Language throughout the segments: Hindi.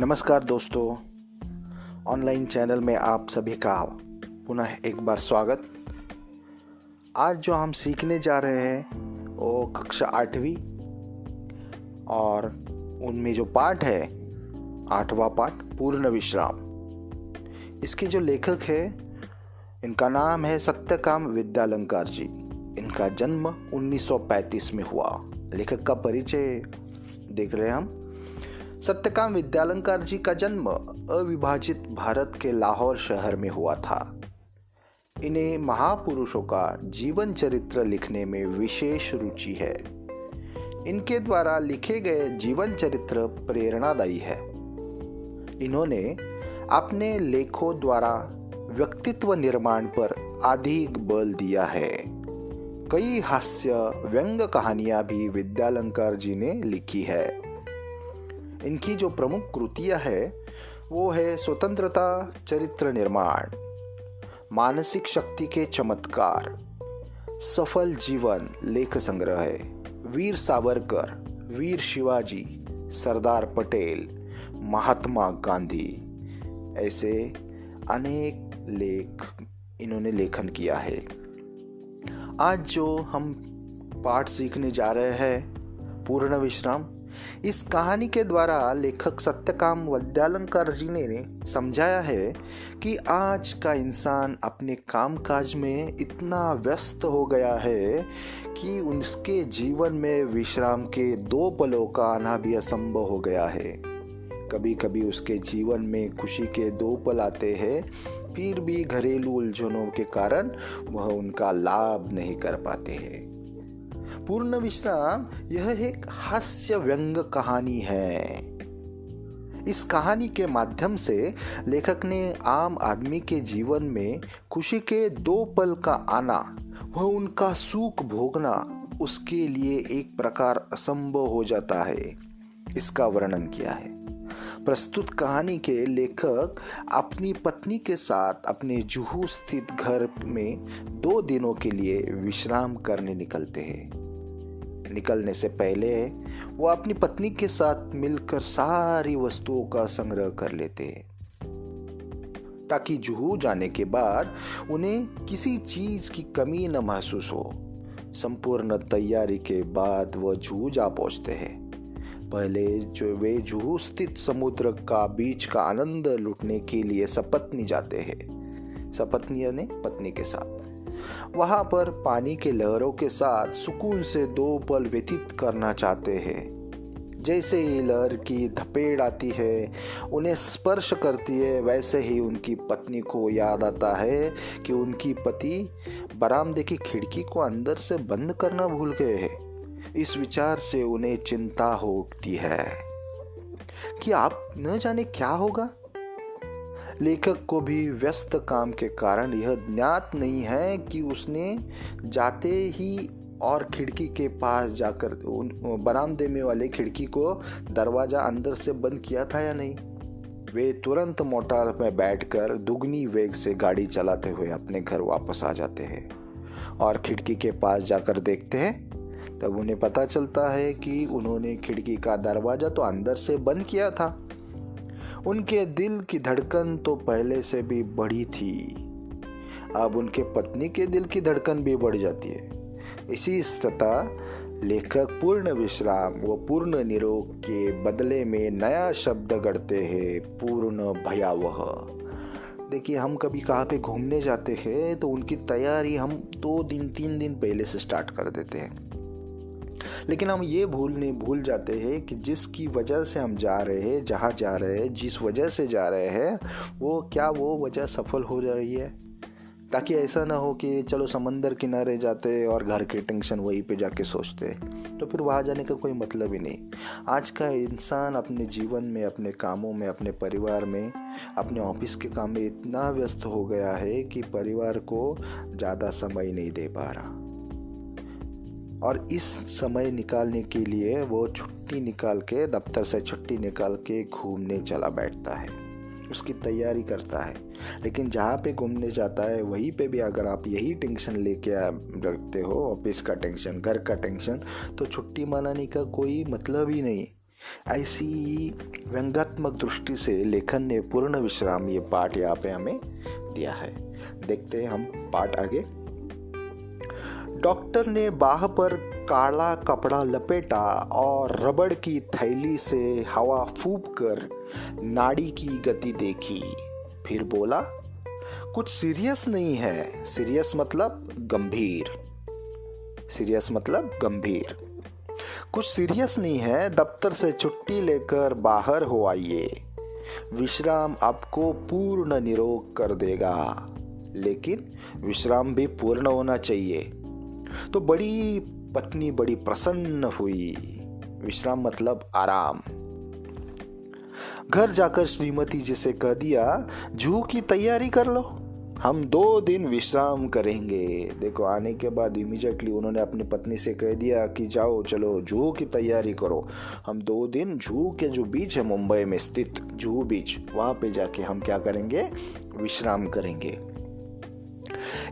नमस्कार दोस्तों, ऑनलाइन चैनल में आप सभी का पुनः एक बार स्वागत। आज जो हम सीखने जा रहे हैं वो कक्षा 8वीं और उनमें जो पाठ है 8वां पाठ पूर्ण विश्राम। इसके जो लेखक है इनका नाम है सत्यकाम विद्यालंकार जी। इनका जन्म 1935 में हुआ। लेखक का परिचय देख रहे हैं हम। सत्यकाम विद्यालंकार जी का जन्म अविभाजित भारत के लाहौर शहर में हुआ था। इन्हें महापुरुषों का जीवन चरित्र लिखने में विशेष रुचि है। इनके द्वारा लिखे गए जीवन चरित्र प्रेरणादायी है। इन्होंने अपने लेखों द्वारा व्यक्तित्व निर्माण पर अधिक बल दिया है। कई हास्य व्यंग्य कहानियां भी विद्यालंकार जी ने लिखी है। इनकी जो प्रमुख कृतियां है वो है स्वतंत्रता चरित्र निर्माण, मानसिक शक्ति के चमत्कार, सफल जीवन लेख संग्रह है, वीर सावरकर, वीर शिवाजी, सरदार पटेल, महात्मा गांधी, ऐसे अनेक लेख इन्होंने लेखन किया है। आज जो हम पाठ सीखने जा रहे हैं पूर्ण विश्राम, इस कहानी के द्वारा लेखक सत्यकाम विद्यालंकार जी ने समझाया है कि आज का इंसान अपने कामकाज में इतना व्यस्त हो गया है कि उसके जीवन में विश्राम के 2 पलों का आना भी असंभव हो गया है। कभी कभी उसके जीवन में खुशी के 2 पल आते हैं, फिर भी घरेलू उलझनों के कारण वह उनका लाभ नहीं कर पाते हैं। पूर्ण विश्राम यह एक हास्य व्यंग्य कहानी है। इस कहानी के माध्यम से लेखक ने आम आदमी के जीवन में खुशी के 2 पल का आना व उनका सुख भोगना उसके लिए एक प्रकार असंभव हो जाता है, इसका वर्णन किया है। प्रस्तुत कहानी के लेखक अपनी पत्नी के साथ अपने जुहू स्थित घर में 2 दिनों के लिए विश्राम करने निकलते हैं। निकलने से पहले वो अपनी पत्नी के साथ मिलकर सारी वस्तुओं का संग्रह कर लेते हैं, ताकि जुहू जाने के बाद उन्हें किसी चीज की कमी न महसूस हो। संपूर्ण तैयारी के बाद वह जुहू जा पहुंचते हैं। पहले जो वे जुहू स्थित समुद्र का बीच का आनंद लूटने के लिए सपत्नी जाते हैं। सपत्नी यानी पत्नी के साथ वहां पर पानी के लहरों के साथ सुकून से 2 पल व्यतीत करना चाहते हैं। जैसे ही लहर की धपेड़ आती है, उन्हें स्पर्श करती है, वैसे ही उनकी पत्नी को याद आता है कि उनकी पति बरामदे की खिड़की को अंदर से बंद करना भूल गए हैं। इस विचार से उन्हें चिंता हो उठती है कि आप न जाने क्या होगा। लेखक को भी व्यस्त काम के कारण यह ज्ञात नहीं है कि उसने जाते ही और खिड़की के पास जाकर बरामदे में वाले खिड़की को दरवाजा अंदर से बंद किया था या नहीं। वे तुरंत मोटर में बैठकर दुगनी वेग से गाड़ी चलाते हुए अपने घर वापस आ जाते हैं और खिड़की के पास जाकर देखते हैं। तब उन्हें पता चलता है कि उन्होंने खिड़की का दरवाजा तो अंदर से बंद किया था। उनके दिल की धड़कन तो पहले से भी बढ़ी थी। अब उनके पत्नी के दिल की धड़कन भी बढ़ जाती है। इसी स्थिति लेखक पूर्ण विश्राम व पूर्ण निरोग के बदले में नया शब्द गढ़ते हैं, पूर्ण भयावह। देखिए, हम कभी कहाँ पे घूमने जाते हैं तो उनकी तैयारी हम 2 दिन 3 दिन पहले से स्टार्ट कर देते हैं, लेकिन हम ये भूल जाते हैं कि जिसकी वजह से हम जा रहे हैं, जहाँ जा रहे हैं, जिस वजह से जा रहे हैं, वो वजह सफल हो जा रही है। ताकि ऐसा ना हो कि चलो समंदर किनारे जाते और घर की टेंशन वहीं पे जाके सोचते, तो फिर वहाँ जाने का कोई मतलब ही नहीं। आज का इंसान अपने जीवन में, अपने कामों में, अपने परिवार में, अपने ऑफिस के काम में इतना व्यस्त हो गया है कि परिवार को ज़्यादा समय नहीं दे पा रहा। और इस समय निकालने के लिए वो छुट्टी निकाल के, दफ्तर से छुट्टी निकाल के घूमने चला बैठता है, उसकी तैयारी करता है। लेकिन जहाँ पे घूमने जाता है वहीं पे भी अगर आप यही टेंशन लेके रखते हो, ऑफिस का टेंशन, घर का टेंशन, तो छुट्टी मनाने का कोई मतलब ही नहीं। ऐसी व्यंग्यात्मक दृष्टि से लेखन ने पूर्ण विश्राम ये पाठ यहाँ पे हमें दिया है। देखते हैं हम पाठ आगे। डॉक्टर ने बाह पर काला कपड़ा लपेटा और रबड़ की थैली से हवा फूंक कर नाड़ी की गति देखी। फिर बोला, कुछ सीरियस नहीं है। सीरियस मतलब गंभीर। सीरियस मतलब गंभीर। कुछ सीरियस नहीं है, दफ्तर से छुट्टी लेकर बाहर हो आइए। विश्राम आपको पूर्ण निरोग कर देगा, लेकिन विश्राम भी पूर्ण होना चाहिए। तो बड़ी पत्नी बड़ी प्रसन्न हुई। विश्राम मतलब आराम। घर जाकर श्रीमती जी से कह दिया, जूहू की तैयारी कर लो, हम 2 दिन विश्राम करेंगे। देखो, आने के बाद इमीडिएटली उन्होंने अपनी पत्नी से कह दिया कि जाओ चलो जूहू की तैयारी करो, हम 2 दिन जूहू के जो बीच है मुंबई में स्थित जूहू बीच, वहां पे जाके हम क्या करेंगे, विश्राम करेंगे।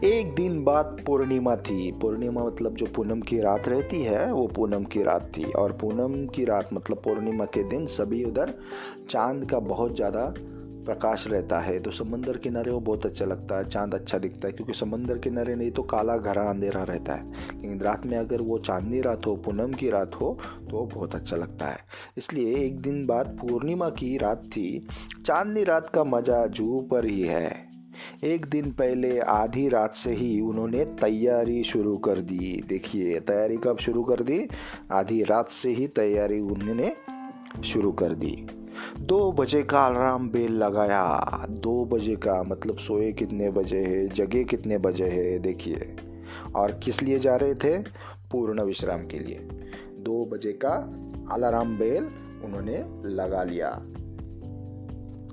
एक दिन बाद पूर्णिमा थी। पूर्णिमा मतलब जो पूनम की रात रहती है, वो पूनम की रात थी। और पूनम की रात मतलब पूर्णिमा के दिन सभी उधर चांद का बहुत ज़्यादा प्रकाश रहता है, तो समंदर किनारे वो बहुत अच्छा लगता है, चांद अच्छा दिखता है, क्योंकि समंदर किनारे नहीं तो काला घरा अंधेरा रहता है, लेकिन रात में अगर वो चांदनी रात हो, पूनम की रात हो, तो बहुत अच्छा लगता है। इसलिए एक दिन बाद पूर्णिमा की रात थी। चांदनी रात का मजा जूहू पर ही है। एक दिन पहले आधी रात से ही उन्होंने तैयारी शुरू कर दी। देखिए, तैयारी कब शुरू कर दी, आधी रात से ही तैयारी उन्होंने शुरू कर दी। 2 बजे का अलार्म बेल लगाया। 2 बजे का मतलब सोए कितने बजे है, जगे कितने बजे है, देखिए। और किस लिए जा रहे थे, पूर्ण विश्राम के लिए। 2 बजे का अलार्म बेल उन्होंने लगा लिया।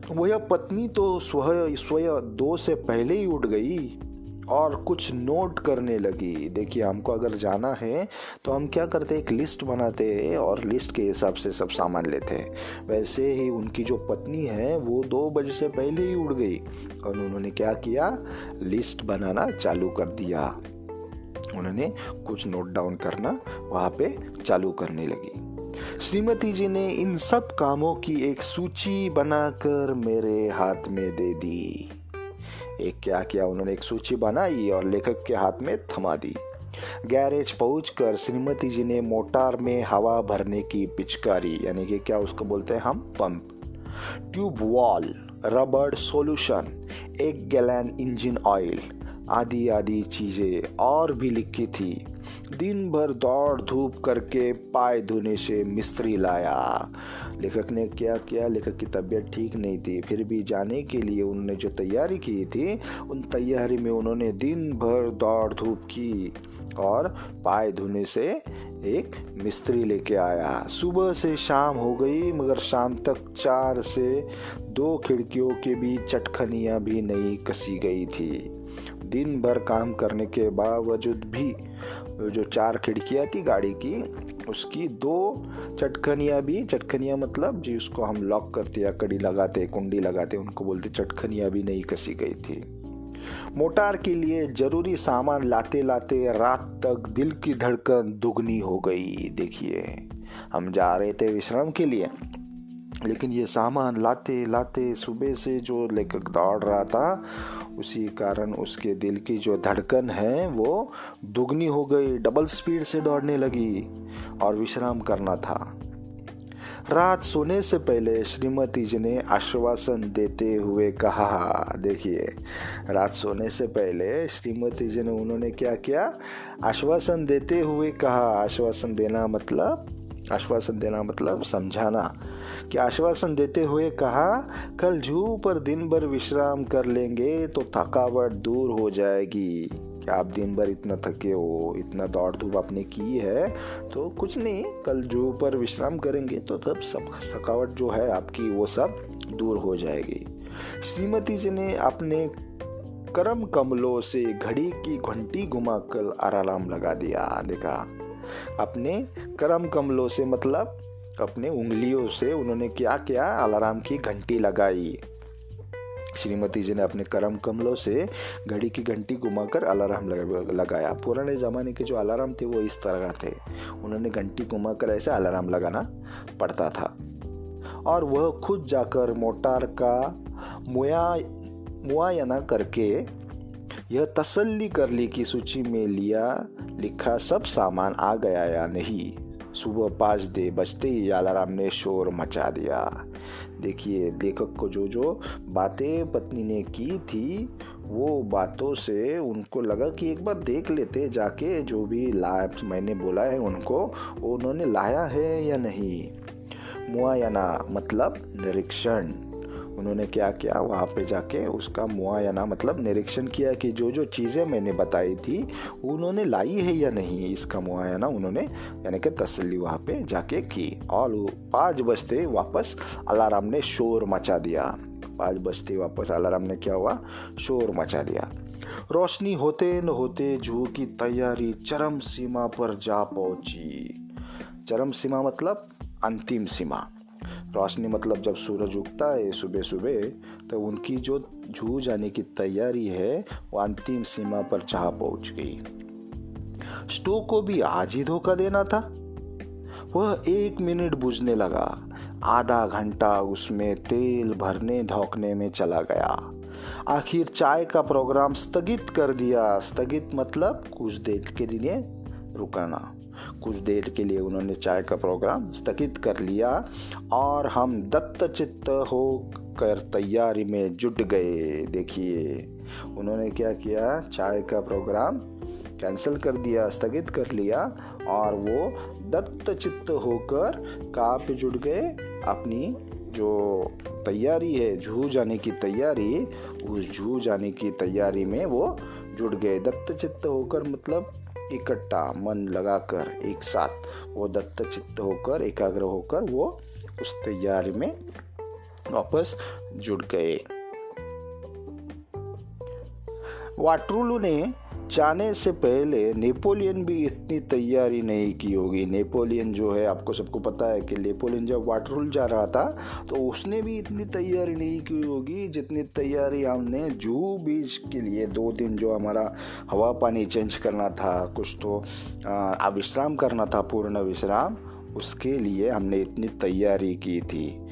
वह पत्नी तो स्वयं 2 से पहले ही उठ गई और कुछ नोट करने लगी। देखिए, हमको अगर जाना है तो हम क्या करते हैं, एक लिस्ट बनाते हैं और लिस्ट के हिसाब से सब सामान लेते हैं। वैसे ही उनकी जो पत्नी है वो 2 बजे से पहले ही उठ गई और उन्होंने क्या किया, लिस्ट बनाना चालू कर दिया। उन्होंने कुछ नोट डाउन करना वहाँ पे चालू करने लगी। श्रीमती जी ने इन सब कामों की एक सूची बनाकर मेरे हाथ में दे दी। एक क्या किया, उन्होंने एक सूची बनाई और लेखक के हाथ में थमा दी। गैरेज पहुंचकर श्रीमती जी ने मोटर में हवा भरने की पिचकारी, यानी कि क्या उसको बोलते हैं हम, पंप, ट्यूब वॉल, रबड़ सॉल्यूशन, 1 गैलन इंजन ऑयल आदि आदि चीजें और भी लिखी थी। दिन भर दौड़ धूप करके पाय धोने से मिस्त्री लाया। लेखक ने क्या किया, लेखक की तबीयत ठीक नहीं थी, फिर भी जाने के लिए उन्होंने जो तैयारी की थी, उन तैयारी में उन्होंने दिन भर दौड़ धूप की और पाय धोने से एक मिस्त्री लेके आया। सुबह से शाम हो गई, मगर शाम तक 4 से 2 खिड़कियों के बीच चटखनियां भी नहीं कसी गई थी। दिन भर काम करने के बावजूद भी जो 4 खिड़कियां थी गाड़ी की, उसकी 2 चटखनियां मतलब जिसको हम लॉक करते या कड़ी लगाते, कुंडी लगाते, उनको बोलते, चटखनियां भी नहीं कसी गई थी। मोटार के लिए जरूरी सामान लाते लाते रात तक दिल की धड़कन दुगनी हो गई। देखिए, हम जा रहे थे विश्राम के लिए, लेकिन ये सामान लाते लाते सुबह से जो लेखक दौड़ रहा था, उसी कारण उसके दिल की जो धड़कन है वो दुगनी हो गई, डबल स्पीड से दौड़ने लगी और विश्राम करना था। रात सोने से पहले श्रीमती जी ने आश्वासन देते हुए कहा। देखिए, रात सोने से पहले श्रीमती जी ने उन्होंने क्या किया, आश्वासन देते हुए कहा। आश्वासन देना मतलब समझाना, कि आश्वासन देते हुए कहा, कल जूहू पर दिन भर विश्राम कर लेंगे तो थकावट दूर हो जाएगी। क्या आप दिन भर इतना थके हो, इतना दौड़ धूप आपने की है, तो कुछ नहीं, कल जूहू पर विश्राम करेंगे तो तब सब थकावट जो है आपकी वो सब दूर हो जाएगी। श्रीमती जी ने अपने करम कमलों से घड़ी की घंटी घुमाकर अलार्म लगा दिया। देखा, अपने करम कमलों से मतलब अपने उंगलियों से उन्होंने क्या किया, अलार्म की घंटी लगाई। श्रीमती जी ने अपने करम कमलों से घड़ी की घंटी घुमाकर अलार्म लगाया। पुराने ज़माने के जो अलार्म थे वो इस तरह थे, उन्होंने घंटी घुमाकर ऐसे अलार्म लगाना पड़ता था। और वह खुद जाकर मोटार का मुआयना करके यह तसल्ली कर ली कि सूची में लिखा सब सामान आ गया या नहीं। सुबह 5 बजते ही अलार्म ने शोर मचा दिया। देखिए, लेखक को जो बातें पत्नी ने की थी वो बातों से उनको लगा कि एक बार देख लेते जाके, जो भी मैंने बोला है उनको उन्होंने लाया है या नहीं। मुआयना मतलब निरीक्षण। उन्होंने क्या किया, वहाँ पे जाके उसका मुआयना मतलब निरीक्षण किया कि जो चीज़ें मैंने बताई थी उन्होंने लाई है या नहीं। इसका मुआयना उन्होंने यानी कि तसल्ली वहाँ पे जाके की। और 5 बजते वापस अलार्म ने शोर मचा दिया। 5 बजते वापस अलार्म ने क्या हुआ, शोर मचा दिया। रोशनी होते न होते जूहू की तैयारी चरम सीमा पर जा पहुंची। चरम सीमा मतलब अंतिम सीमा। रोशनी मतलब जब सूरज उगता है सुबह सुबह, तो उनकी जो जूहू जाने की तैयारी है वो अंतिम सीमा पर जा पहुंच गई। स्टोव को भी आज ही धोखा देना था। वह 1 मिनट बुझने लगा। आधा घंटा उसमें तेल भरने धोखने में चला गया। आखिर चाय का प्रोग्राम स्थगित कर दिया। स्थगित मतलब कुछ देर के लिए रुकना। कुछ देर के लिए उन्होंने चाय का प्रोग्राम स्थगित कर लिया और हम दत्तचित्त होकर तैयारी में जुट गए। देखिए, उन्होंने क्या किया, चाय का प्रोग्राम कैंसिल कर दिया, स्थगित कर लिया और वो दत्तचित्त होकर कहाँ पे जुट गए, अपनी जो तैयारी है जूहू जाने की तैयारी, उस जूहू जाने की तैयारी में वो जुट गए। दत्तचित्त होकर मतलब इकट्ठा मन लगाकर एक साथ, वो दत्तचित्त होकर एकाग्र होकर वो उस तैयारी में वापस जुड़ गए। वाटरलू ने जाने से पहले नेपोलियन भी इतनी तैयारी नहीं की होगी। नेपोलियन जो है, आपको सबको पता है कि नेपोलियन जब वाटरलू जा रहा था तो उसने भी इतनी तैयारी नहीं की होगी जितनी तैयारी हमने जूहू बीच के लिए 2 दिन जो हमारा हवा पानी चेंज करना था, कुछ तो विश्राम करना था, पूर्ण विश्राम, उसके लिए हमने इतनी तैयारी की थी।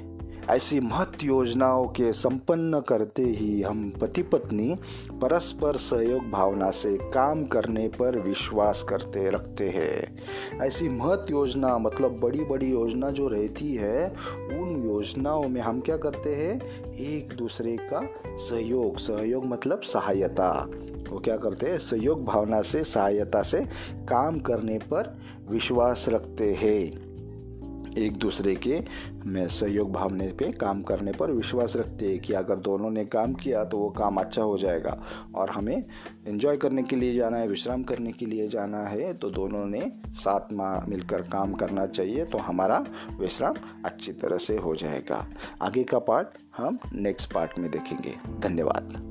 ऐसी महत् योजनाओं के संपन्न करते ही हम पति पत्नी परस्पर सहयोग भावना से काम करने पर विश्वास रखते हैं। ऐसी महत् योजना मतलब बड़ी बड़ी योजना जो रहती है, उन योजनाओं में हम क्या करते हैं, एक दूसरे का सहयोग मतलब सहायता। वो क्या करते हैं, सहयोग भावना से सहायता से काम करने पर विश्वास रखते हैं। एक दूसरे के में सहयोग भावना पे काम करने पर विश्वास रखते हैं कि अगर दोनों ने काम किया तो वो काम अच्छा हो जाएगा। और हमें एंजॉय करने के लिए जाना है, विश्राम करने के लिए जाना है, तो दोनों ने साथ में मिलकर काम करना चाहिए, तो हमारा विश्राम अच्छी तरह से हो जाएगा। आगे का पार्ट हम नेक्स्ट पार्ट में देखेंगे। धन्यवाद।